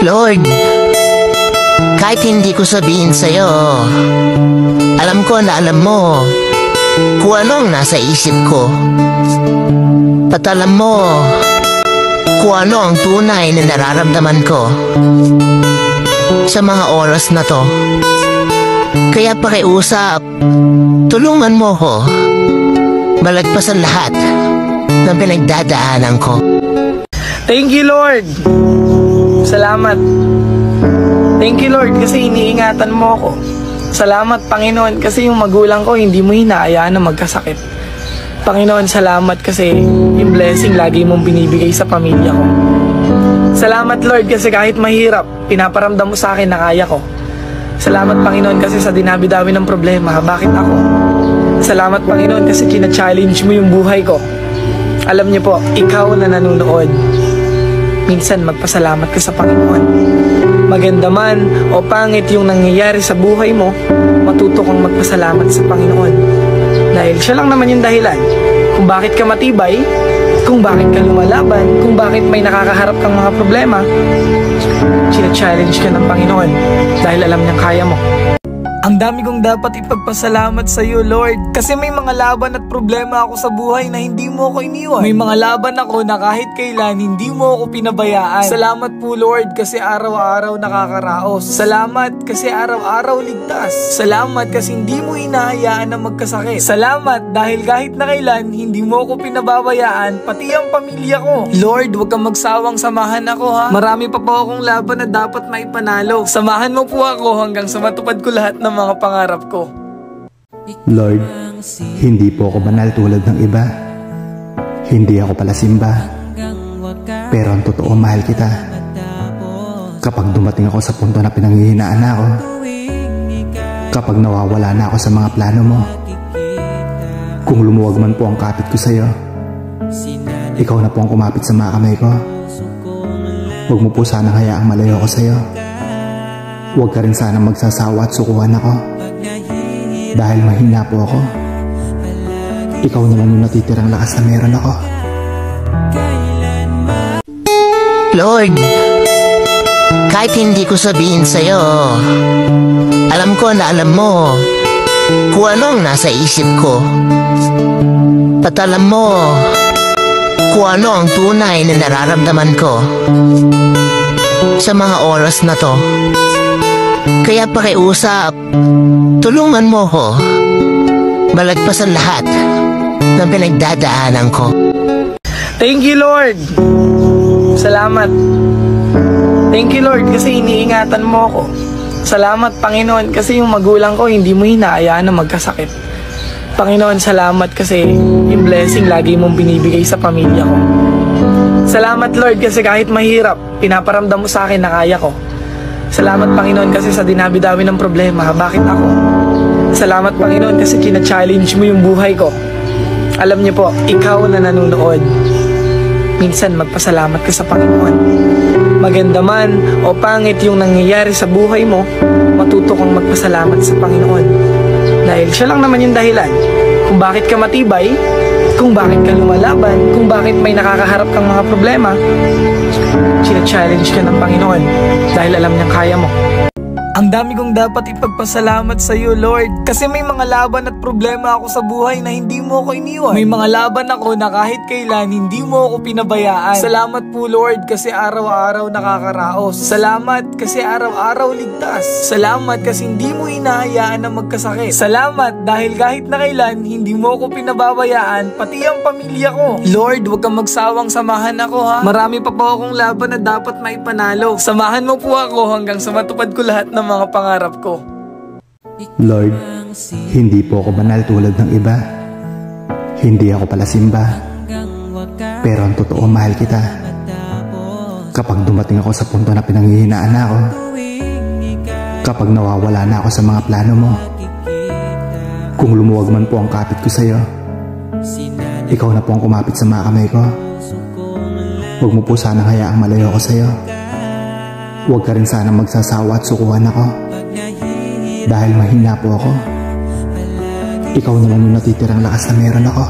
Lord, kahit hindi ko sabihin sa'yo, alam ko na alam mo kung ano ang nasa isip ko. At alam mo kung ano ang tunay na nararamdaman ko sa mga oras na to. Kaya pakiusap, tulungan mo ko malagpasan lahat ng pinagdadaanan ko. Thank you, Lord. Salamat. Thank you, Lord, kasi iniingatan mo ako. Salamat, Panginoon, kasi yung magulang ko hindi mo hinahayaan na magkasakit. Panginoon, salamat kasi yung blessing lagi mong binibigay sa pamilya ko. Salamat, Lord, kasi kahit mahirap, pinaparamdam mo sa akin na kaya ko. Salamat, Panginoon, kasi sa dinabi-dabi ng problema, bakit ako? Salamat, Panginoon, kasi kina-challenge mo yung buhay ko. Alam niyo po, ikaw na nanonood, minsan magpasalamat ka sa Panginoon. Maganda man o pangit yung nangyayari sa buhay mo, matuto kang magpasalamat sa Panginoon. Dahil siya lang naman yung dahilan kung bakit ka matibay, kung bakit ka lumalaban, kung bakit may nakakaharap kang mga problema. China-challenge ka ng Panginoon dahil alam niyang kaya mo. Ang dami kong dapat ipagpasalamat sa iyo, Lord, kasi may mga laban at problema ako sa buhay na hindi mo ako iniwan. May mga laban ako na kahit kailan hindi mo ako pinabayaan. Salamat po, Lord, kasi araw-araw nakakaraos. Salamat kasi araw-araw ligtas. Salamat kasi hindi mo hinahayaan na magkasakit. Salamat dahil kahit na kailan hindi mo ako pinababayaan, pati ang pamilya ko. Lord, huwag kang magsawang samahan ako, ha. Marami pa po akong laban na dapat maipanalo. Samahan mo po ako hanggang sa matupad ko lahat ng mga pangarap ko. Lord, hindi po ako banal tulad ng iba. Hindi ako palasimba. Pero ang totoo, mahal kita. Kapag dumating ako sa punto na pinanghihinaan na ako, kapag nawawala na ako sa mga plano mo, kung lumuwag man po ang kapit ko sa'yo, ikaw na po ang kumapit sa mga kamay ko. Huwag mo po sanang hayaang malayo ako sa'yo. Huwag ka rin sana magsasawa at sukuhan ako. Dahil mahina po ako. Ikaw naman yung natitirang lakas na meron ako. Lord, kahit hindi ko sabihin sa'yo, alam ko na alam mo kung ano ang nasa isip ko. At alam mo kung ano ang tunay na nararamdaman ko sa mga oras na to. Kaya pakiusap, tulungan mo ko malagpasan lahat ng pinagdadaanan ko. Thank you, Lord. Salamat. Thank you, Lord, kasi iniingatan mo ako. Salamat, Panginoon, kasi yung magulang ko hindi mo hinahayaan na magkasakit. Panginoon, salamat kasi yung blessing lagi mong binibigay sa pamilya ko. Salamat, Lord, kasi kahit mahirap, pinaparamdam mo sa akin na kaya ko. Salamat, Panginoon, kasi sa dinabi-dabi ng problema, bakit ako? Salamat, Panginoon, kasi kina-challenge mo yung buhay ko. Alam niyo po, ikaw na nanonood, minsan magpasalamat ka sa Panginoon. Maganda man o pangit yung nangyayari sa buhay mo, matuto kang magpasalamat sa Panginoon. Dahil siya lang naman yung dahilan kung bakit ka matibay, kung bakit ka lumalaban, kung bakit may nakakaharap kang mga problema. China-challenge ka ng Panginoon dahil alam niyang kaya mo. Ang dami kong dapat ipagpasalamat sa iyo, Lord, kasi may mga laban at problema ako sa buhay na hindi mo ako iniwan. May mga laban ako na kahit kailan hindi mo ako pinabayaan. Salamat po, Lord, kasi araw-araw nakakaraos. Salamat kasi araw-araw ligtas. Salamat kasi hindi mo hinahayaan na magkasakit. Salamat dahil kahit na kailan hindi mo ako pinababayaan, pati ang pamilya ko. Lord, huwag kang magsawang samahan ako, ha. Marami pa po akong laban na dapat maipanalo. Samahan mo po ako hanggang sa matupad ko lahat ng mga pangarap ko. Lord, hindi po ako banal tulad ng iba. Hindi ako palasimba. Pero ang totoo, mahal kita. Kapag dumating ako sa punto na pinanghihinaan na ako, kapag nawawala na ako sa mga plano mo, kung lumuwag man po ang kapit ko sa'yo, ikaw na po ang kumapit sa mga kamay ko. Huwag mo po sanang hayaang malayo ako sa'yo. Huwag ka rin sana magsasawa at sukuhan ako. Dahil mahina po ako. Ikaw naman yung natitirang lakas na meron ako.